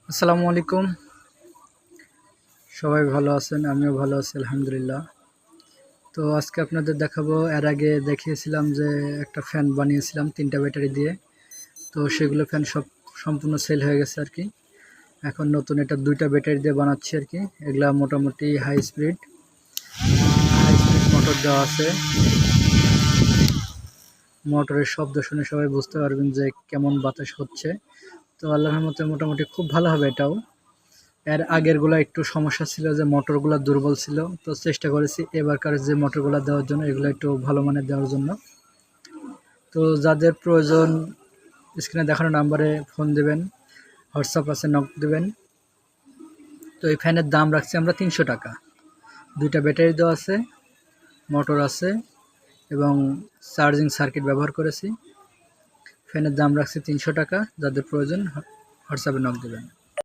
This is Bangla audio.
আসসালামু আলাইকুম। সবাই ভালো আছেন? আমিও ভালো আছি আলহামদুলিল্লাহ। তো আজকে আপনাদের দেখাবো, এর আগে দেখিয়েছিলাম যে একটা ফ্যান বানিয়েছিলাম 3টা ব্যাটারি দিয়ে। তো সেগুলো ফ্যান সব সম্পূর্ণ সেল হয়ে গেছে আর কি। এখন নতুন এটা 2টা ব্যাটারি দিয়ে বানাচ্ছি আর কি। এগুলা মোটামুটি হাই স্পিড মোটর দেওয়া আছে। মোটরের শব্দ শুনে সবাই বুঝতে পারবেন যে কেমন বাতাস হচ্ছে। তো আল্লাহর মতে মোটামুটি খুব ভালো হবে এটাও। এর আগেরগুলো একটু সমস্যা ছিল যে মোটরগুলো দুর্বল ছিল, তো চেষ্টা করেছি এবারকার যে মোটরগুলো দেওয়ার জন্য এগুলো একটু ভালো মানের দেওয়ার জন্য। তো যাদের প্রয়োজন স্ক্রিনে দেখানো নাম্বারে ফোন দেবেন, হোয়াটসঅ্যাপ আছে, নক দেবেন। তো এই ফ্যানের দাম রাখছি আমরা 300 টাকা। 2টা ব্যাটারি দেওয়া আছে, মোটর আছে এবং চার্জিং সার্কিট ব্যবহার করেছি। ফ্যানের দাম রাখছি 300 টাকা। যাদের প্রয়োজন হোয়াটসঅ্যাপে নক দেবেন।